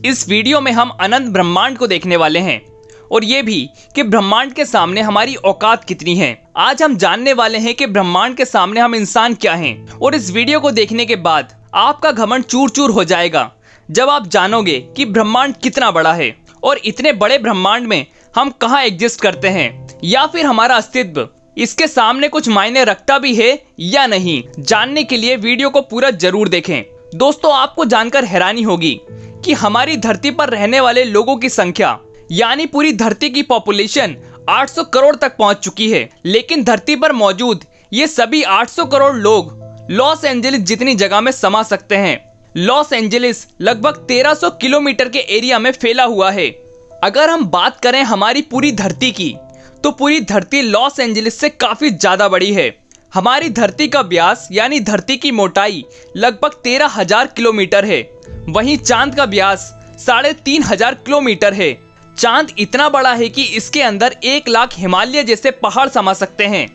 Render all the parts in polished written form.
इस वीडियो में हम अनंत ब्रह्मांड को देखने वाले हैं और ये भी कि ब्रह्मांड के सामने हमारी औकात कितनी है। आज हम जानने वाले हैं कि ब्रह्मांड के सामने हम इंसान क्या हैं और इस वीडियो को देखने के बाद आपका घमंड चूर चूर हो जाएगा जब आप जानोगे कि ब्रह्मांड कितना बड़ा है और इतने बड़े ब्रह्मांड में हम कहाँ एग्जिस्ट करते हैं या फिर हमारा अस्तित्व इसके सामने कुछ मायने रखता भी है या नहीं। जानने के लिए वीडियो को पूरा जरूर देखें। दोस्तों, आपको जानकर हैरानी होगी कि हमारी धरती पर रहने वाले लोगों की संख्या यानी पूरी धरती की पॉपुलेशन 800 करोड़ तक पहुंच चुकी है, लेकिन धरती पर मौजूद ये सभी 800 करोड़ लोग लॉस एंजलिस जितनी जगह में समा सकते हैं। लॉस एंजलिस लगभग 1300 किलोमीटर के एरिया में फैला हुआ है। अगर हम बात करें हमारी पूरी धरती की तो पूरी धरती लॉस एंजलिस से काफी ज्यादा बड़ी है। हमारी धरती का व्यास यानी धरती की मोटाई लगभग 13,000 किलोमीटर है। वहीं चांद का व्यास 3,500 किलोमीटर है। चांद इतना बड़ा है कि इसके अंदर 1 लाख हिमालय जैसे पहाड़ समा सकते हैं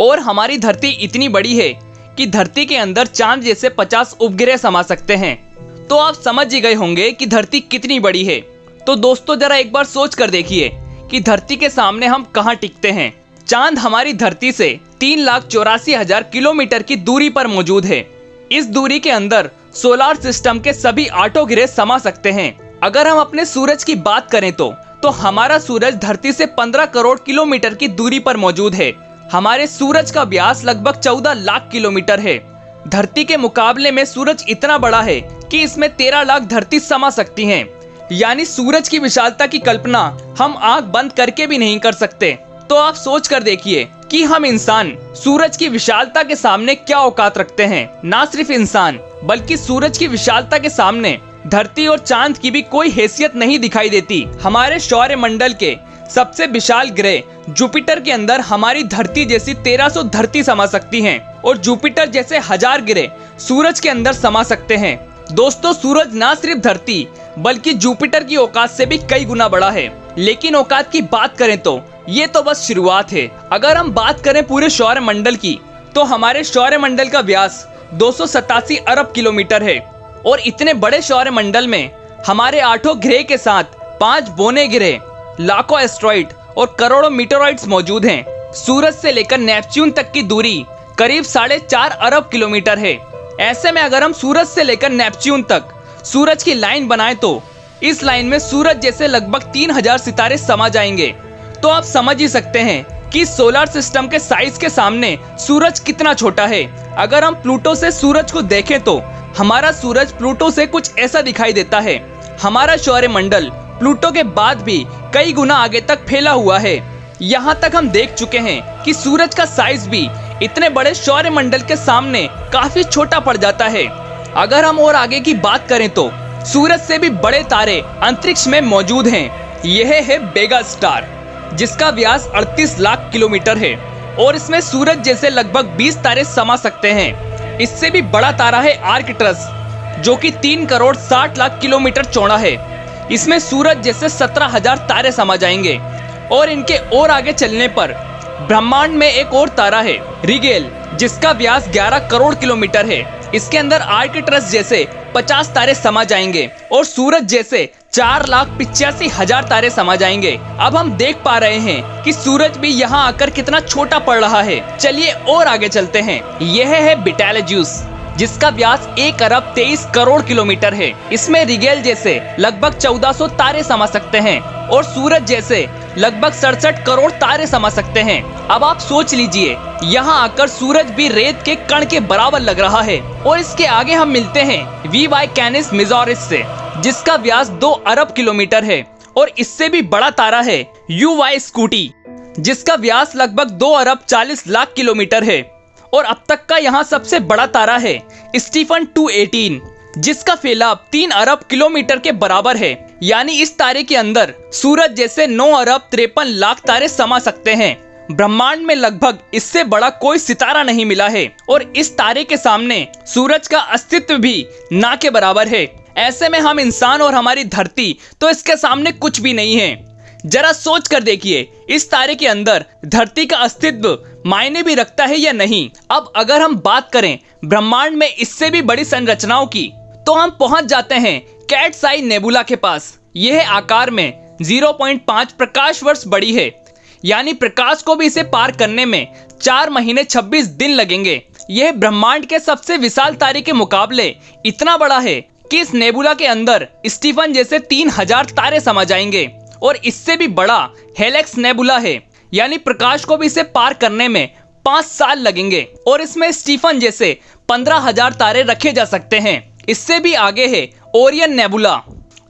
और हमारी धरती इतनी बड़ी है कि धरती के अंदर चांद जैसे 50 उपग्रह समा सकते हैं। तो आप समझ ही गए होंगे कि धरती कितनी बड़ी है। तो दोस्तों, जरा एक बार सोच कर देखिए कि धरती के सामने हम कहाँ टिकते हैं। चांद हमारी धरती से 3,84,000 किलोमीटर की दूरी पर मौजूद है। इस दूरी के अंदर सोलर सिस्टम के सभी 8 ग्रह समा सकते हैं। अगर हम अपने सूरज की बात करें तो हमारा सूरज धरती से 15 करोड़ किलोमीटर की दूरी पर मौजूद है। हमारे सूरज का व्यास लगभग 14 लाख किलोमीटर है। धरती के मुकाबले में सूरज इतना बड़ा है कि इसमें 13 लाख धरती समा सकती हैं। यानी सूरज की विशालता की कल्पना हम आंख बंद करके भी नहीं कर सकते। तो आप सोच कर देखिए कि हम इंसान सूरज की विशालता के सामने क्या औकात रखते हैं। ना सिर्फ इंसान बल्कि सूरज की विशालता के सामने धरती और चांद की भी कोई हैसियत नहीं दिखाई देती। हमारे सौर मंडल के सबसे विशाल ग्रह जुपिटर के अंदर हमारी धरती जैसी 1300 धरती समा सकती हैं और जुपिटर जैसे 1000 ग्रह सूरज के अंदर समा सकते हैं। दोस्तों, सूरज ना सिर्फ धरती बल्कि जुपिटर की औकात से भी कई गुना बड़ा है। लेकिन औकात की बात करें तो ये तो बस शुरुआत है। अगर हम बात करें पूरे सौर मंडल की तो हमारे सौर मंडल का व्यास 287 अरब किलोमीटर है और इतने बड़े सौर मंडल में हमारे 8 ग्रह के साथ 5 बौने ग्रह, लाखों एस्ट्रॉइड और करोड़ों मीटेरॉइड्स मौजूद हैं। सूरज से लेकर नेपच्यून तक की दूरी करीब 4.5 अरब किलोमीटर है। ऐसे में अगर हम सूरज से लेकर नेपच्यून तक सूरज की लाइन बनाएं तो इस लाइन में सूरज जैसे लगभग 3000 सितारे समा जाएंगे। तो आप समझ ही सकते हैं कि सोलर सिस्टम के साइज के सामने सूरज कितना छोटा है। अगर हम प्लूटो से सूरज को देखें तो हमारा सूरज प्लूटो से कुछ ऐसा दिखाई देता है। हमारा सौर मंडल प्लूटो के बाद भी कई गुना आगे तक फैला हुआ है। यहाँ तक हम देख चुके हैं कि सूरज का साइज भी इतने बड़े सौर मंडल के सामने काफी छोटा पड़ जाता है। अगर हम और आगे की बात करें तो सूरज से भी बड़े तारे अंतरिक्ष में मौजूद हैं। यह है वेगा स्टार जिसका व्यास 38 लाख किलोमीटर है और इसमें सूरज जैसे लगभग 20 तारे समा सकते हैं। इससे भी बड़ा तारा है आर्कट्रस जो कि 3 करोड़ 60 लाख किलोमीटर चौड़ा है। इसमें सूरज जैसे 17,000 तारे समा जाएंगे। और इनके और आगे चलने पर ब्रह्मांड में एक और तारा है रिगेल जिसका व्यास 11 करोड़ किलोमीटर है। इसके अंदर आर्कट्रस जैसे 50 तारे समा जाएंगे और सूरज जैसे 4,85,000 तारे समा जाएंगे। अब हम देख पा रहे हैं कि सूरज भी यहाँ आकर कितना छोटा पड़ रहा है। चलिए और आगे चलते हैं। यह है बेटेलज्यूस जिसका व्यास 1 अरब 23 करोड़ किलोमीटर है। इसमें रिगेल जैसे लगभग 1400 तारे समा सकते हैं और सूरज जैसे लगभग 67 करोड़ तारे समा सकते हैं। अब आप सोच लीजिए, यहाँ आकर सूरज भी रेत के कण के बराबर लग रहा है। और इसके आगे हम मिलते हैं वी कैनिस मेजॉरिस से जिसका व्यास 2 अरब किलोमीटर है और इससे भी बड़ा तारा है स्कूटी जिसका व्यास लगभग 2 अरब 40 लाख किलोमीटर है। और अब तक का यहाँ सबसे बड़ा तारा है स्टीफन 218 जिसका फैलाव 3 अरब किलोमीटर के बराबर है। यानी इस तारे के अंदर सूरज जैसे 9 अरब 53 लाख तारे समा सकते हैं। ब्रह्मांड में लगभग इससे बड़ा कोई सितारा नहीं मिला है और इस तारे के सामने सूरज का अस्तित्व भी ना के बराबर है। ऐसे में हम इंसान और हमारी धरती तो इसके सामने कुछ भी नहीं है। जरा सोच कर देखिए, इस तारे के अंदर धरती का अस्तित्व मायने भी रखता है या नहीं। अब अगर हम बात करें ब्रह्मांड में इससे भी बड़ी संरचनाओं की तो हम पहुंच जाते हैं कैट्स आई नेबुला के पास। यह आकार में 0.5 प्रकाश वर्ष बड़ी है, यानी प्रकाश को भी इसे पार करने में 4 महीने 26 दिन लगेंगे। यह ब्रह्मांड के सबसे विशाल तारे के मुकाबले इतना बड़ा है कि इस नेबुला के अंदर स्टीफन जैसे 3000 तारे समा जाएंगे। और इससे भी बड़ा हेलेक्स नेबुला है, यानी प्रकाश को भी इसे पार करने में 5 साल लगेंगे। और इसमें स्टीफन जैसे 15,000 तारे रखे जा सकते हैं। इससे भी आगे है ओरियन नेबुला,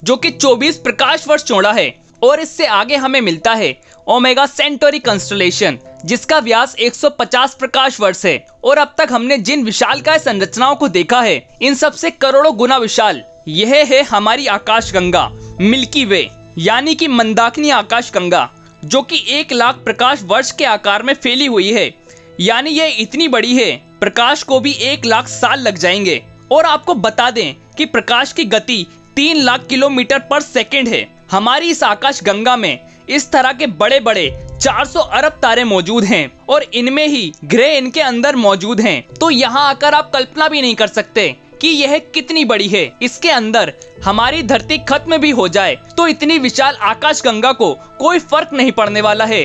जो कि 24 प्रकाश वर्ष चौड़ा है। और इससे आगे हमें मिलता है ओमेगा सेंटोरी कंस्टलेशन, जिसका व्यास 150 प्रकाश वर्ष है। और अब तक हमने जिन विशालकाय संरचनाओं को देखा है, इन सबसे करोड़ों गुना विशाल यह है हमारी आकाशगंगा मिल्की वे, यानी कि मंदाकिनी आकाशगंगा, जो कि 1 लाख प्रकाश वर्ष के आकार में फैली हुई है। यानी यह इतनी बड़ी है, प्रकाश को भी 1 लाख साल लग जाएंगे। और आपको बता दें कि प्रकाश की गति 3 लाख किलोमीटर पर सेकंड है। हमारी इस आकाश गंगा में इस तरह के बड़े बड़े 400 अरब तारे मौजूद हैं और इनमें ही ग्रह इनके अंदर मौजूद हैं। तो यहाँ आकर आप कल्पना भी नहीं कर सकते कि यह कितनी बड़ी है। इसके अंदर हमारी धरती खत्म भी हो जाए तो इतनी विशाल आकाश गंगा को कोई फर्क नहीं पड़ने वाला है।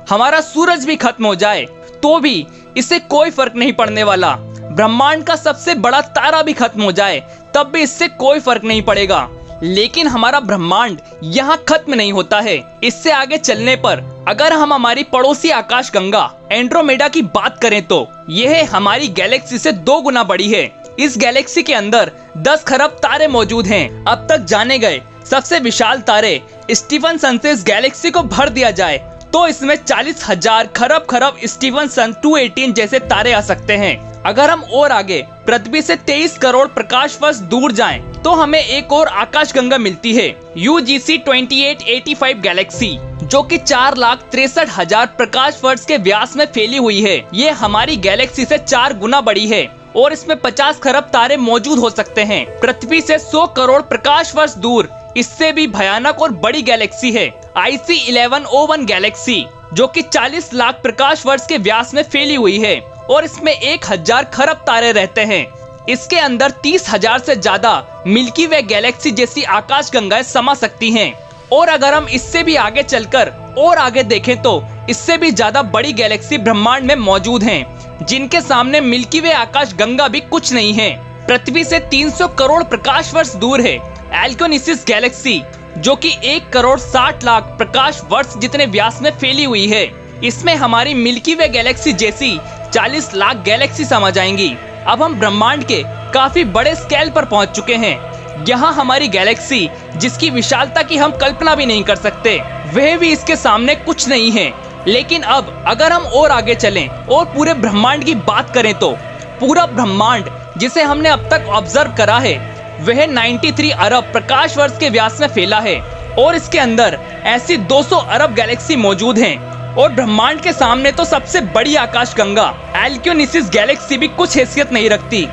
हमारा सूरज भी खत्म हो जाए तो भी इससे कोई फर्क नहीं पड़ने वाला। ब्रह्मांड का सबसे बड़ा तारा भी खत्म हो जाए तब भी इससे कोई फर्क नहीं पड़ेगा। लेकिन हमारा ब्रह्मांड यहाँ खत्म नहीं होता है। इससे आगे चलने पर अगर हम हमारी पड़ोसी आकाश गंगा एंड्रोमेडा की बात करें तो यह हमारी गैलेक्सी से 2 गुना बड़ी है। इस गैलेक्सी के अंदर 10 खरब तारे मौजूद हैं। अब तक जाने गए सबसे विशाल तारे स्टीफनसन से इस गैलेक्सी को भर दिया जाए तो इसमें 40,000 खरब स्टीफनसन 218 जैसे तारे आ सकते हैं। अगर हम और आगे पृथ्वी से 23 करोड़ प्रकाश वर्ष दूर जाएं, तो हमें एक और आकाशगंगा मिलती है, UGC 2885 गैलेक्सी, जो कि 4,63,000 प्रकाश वर्ष के व्यास में फैली हुई है। ये हमारी गैलेक्सी से 4 गुना बड़ी है और इसमें 50 खरब तारे मौजूद हो सकते हैं। पृथ्वी से 100 करोड़ प्रकाश वर्ष दूर इससे भी भयानक और बड़ी गैलेक्सी है IC 1101 गैलेक्सी, जो कि 40 लाख प्रकाश वर्ष के व्यास में फैली हुई है और इसमें 1000 खरब तारे रहते हैं। इसके अंदर 30,000 से ज्यादा मिल्की वे गैलेक्सी जैसी आकाशगंगाएं समा सकती हैं। और अगर हम इससे भी आगे चलकर और आगे देखें तो इससे भी ज्यादा बड़ी गैलेक्सी ब्रह्मांड में मौजूद हैं, जिनके सामने मिल्की वे आकाशगंगा भी कुछ नहीं है। पृथ्वी से 300 करोड़ प्रकाश वर्ष दूर है एल्कोनिसिस गैलेक्सी, जो कि 1 करोड़ 60 लाख प्रकाश वर्ष जितने व्यास में फैली हुई है। इसमें हमारी मिल्की वे गैलेक्सी जैसी 40 लाख गैलेक्सी समा जाएंगी। अब हम ब्रह्मांड के काफी बड़े स्केल पर पहुंच चुके हैं। यहाँ हमारी गैलेक्सी, जिसकी विशालता की हम कल्पना भी नहीं कर सकते, वह भी इसके सामने कुछ नहीं है। लेकिन अब अगर हम और आगे चलें और पूरे ब्रह्मांड की बात करें तो पूरा ब्रह्मांड जिसे हमने अब तक ऑब्जर्व करा है वह 93 अरब प्रकाश वर्ष के व्यास में फैला है और इसके अंदर ऐसी 200 अरब गैलेक्सी मौजूद हैं। और ब्रह्मांड के सामने तो सबसे बड़ी आकाशगंगा एल्कोनिसिस गैलेक्सी भी कुछ हैसियत नहीं रखती।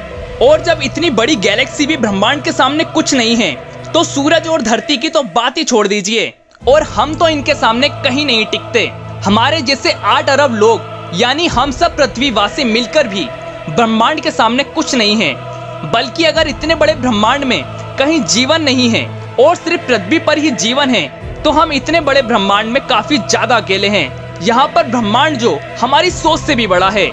और जब इतनी बड़ी गैलेक्सी भी ब्रह्मांड के सामने कुछ नहीं है तो सूरज और धरती की तो बात ही छोड़ दीजिए, और हम तो इनके सामने कहीं नहीं टिकते। हमारे जैसे 8 अरब लोग यानी हम सब पृथ्वीवासी मिलकर भी ब्रह्मांड के सामने कुछ नहीं है। बल्कि अगर इतने बड़े ब्रह्मांड में कहीं जीवन नहीं है और सिर्फ पृथ्वी पर ही जीवन है तो हम इतने बड़े ब्रह्मांड में काफी ज्यादा अकेले हैं। यहाँ पर ब्रह्मांड जो हमारी सोच से भी बड़ा है,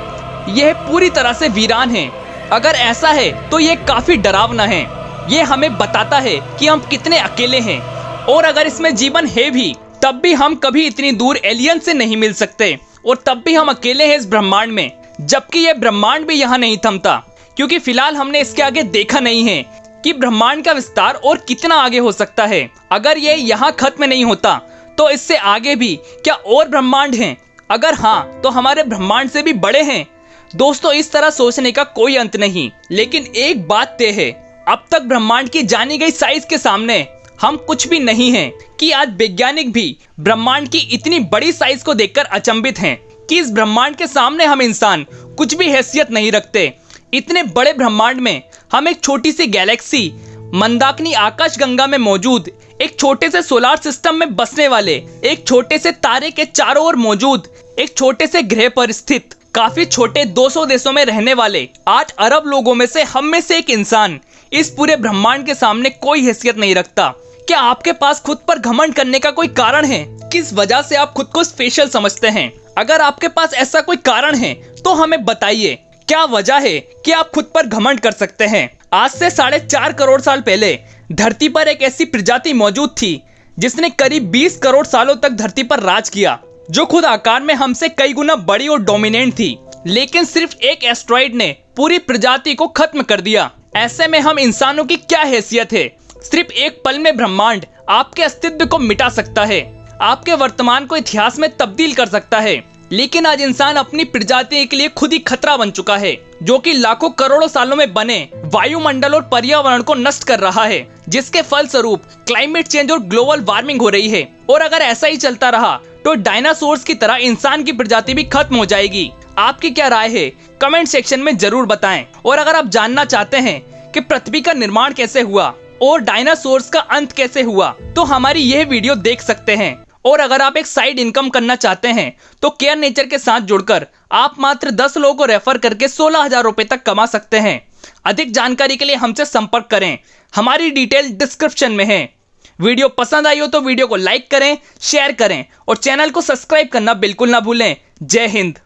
यह पूरी तरह से वीरान है। अगर ऐसा है तो ये काफी डरावना है। ये हमें बताता है कि हम कितने अकेले हैं, और अगर इसमें जीवन है भी तब भी हम कभी इतनी दूर एलियन से नहीं मिल सकते, और तब भी हम अकेले हैं इस ब्रह्मांड में। जबकि यह ब्रह्मांड भी यहाँ नहीं थमता, क्योंकि फिलहाल हमने इसके आगे देखा नहीं है कि ब्रह्मांड का विस्तार और कितना आगे हो सकता है। अगर ये यहाँ खत्म नहीं होता तो इससे आगे भी क्या और ब्रह्मांड हैं? अगर हाँ तो हमारे ब्रह्मांड से भी बड़े हैं। दोस्तों, इस तरह सोचने का कोई अंत नहीं। लेकिन एक बात तय है, अब तक ब्रह्मांड की जानी गई साइज के सामने हम कुछ भी नहीं हैं कि आज वैज्ञानिक भी ब्रह्मांड की इतनी बड़ी साइज को देखकर अचंभित हैं कि इस ब्रह्मांड के सामने हम इंसान कुछ भी हैसियत नहीं रखते। इतने बड़े ब्रह्मांड में हम एक छोटी सी गैलेक्सी मंदाकिनी आकाशगंगा में मौजूद एक छोटे से सोलर सिस्टम में बसने वाले एक छोटे से तारे के चारों ओर मौजूद एक छोटे से ग्रह पर स्थित काफी छोटे 200 देशों में रहने वाले 8 अरब लोगों में से हम में से एक इंसान इस पूरे ब्रह्मांड के सामने कोई हैसियत नहीं रखता। क्या आपके पास खुद पर घमंड करने का कोई कारण है? किस वजह से आप खुद को स्पेशल समझते हैं? अगर आपके पास ऐसा कोई कारण है तो हमें बताइए, क्या वजह है कि आप खुद पर घमंड कर सकते हैं? आज से 4.5 करोड़ साल पहले धरती पर एक ऐसी प्रजाति मौजूद थी जिसने करीब 20 करोड़ सालों तक धरती पर राज किया, जो खुद आकार में हमसे कई गुना बड़ी और डोमिनेंट थी। लेकिन सिर्फ एक एस्ट्रॉइड ने पूरी प्रजाति को खत्म कर दिया। ऐसे में हम इंसानों की क्या हैसियत है? सिर्फ एक पल में ब्रह्मांड आपके अस्तित्व को मिटा सकता है, आपके वर्तमान को इतिहास में तब्दील कर सकता है। लेकिन आज इंसान अपनी प्रजाति के लिए खुद ही खतरा बन चुका है, जो कि लाखों करोड़ों सालों में बने वायुमंडल और पर्यावरण को नष्ट कर रहा है, जिसके फलस्वरूप क्लाइमेट चेंज और ग्लोबल वार्मिंग हो रही है। और अगर ऐसा ही चलता रहा तो डायनासोर्स की तरह इंसान की प्रजाति भी खत्म हो जाएगी। आपकी क्या राय है? कमेंट सेक्शन में जरूर बताएं। और अगर आप जानना चाहते हैं कि पृथ्वी का निर्माण कैसे हुआ और डायनासोर्स का अंत कैसे हुआ, तो हमारी यह वीडियो देख सकते हैं। और अगर आप एक साइड इनकम करना चाहते हैं तो केयर नेचर के साथ जुड़कर आप मात्र 10 लोगों को रेफर करके 16,000 रुपए तक कमा सकते हैं। अधिक जानकारी के लिए हमसे संपर्क करें, हमारी डिटेल डिस्क्रिप्शन में है। वीडियो पसंद आई हो तो वीडियो को लाइक करें, शेयर करें और चैनल को सब्सक्राइब करना बिल्कुल ना भूलें। जय हिंद।